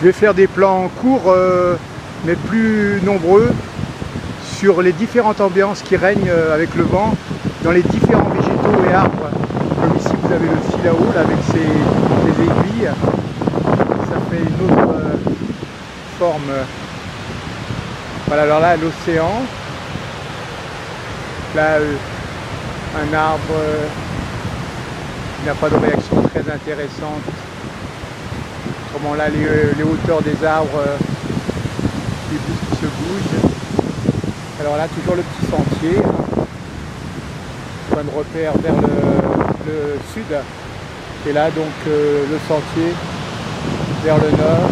Je vais faire des plans courts mais plus nombreux sur les différentes ambiances qui règnent avec le vent dans les différents végétaux et arbres. Comme ici vous avez le filao là, avec ses aiguilles, ça fait une autre forme. Voilà, alors là l'océan, là un arbre qui n'a pas de réaction très intéressante. Comment là les hauteurs des arbres qui se bougent. Alors là toujours le petit sentier, point de repère vers le sud, et là donc le sentier vers le nord.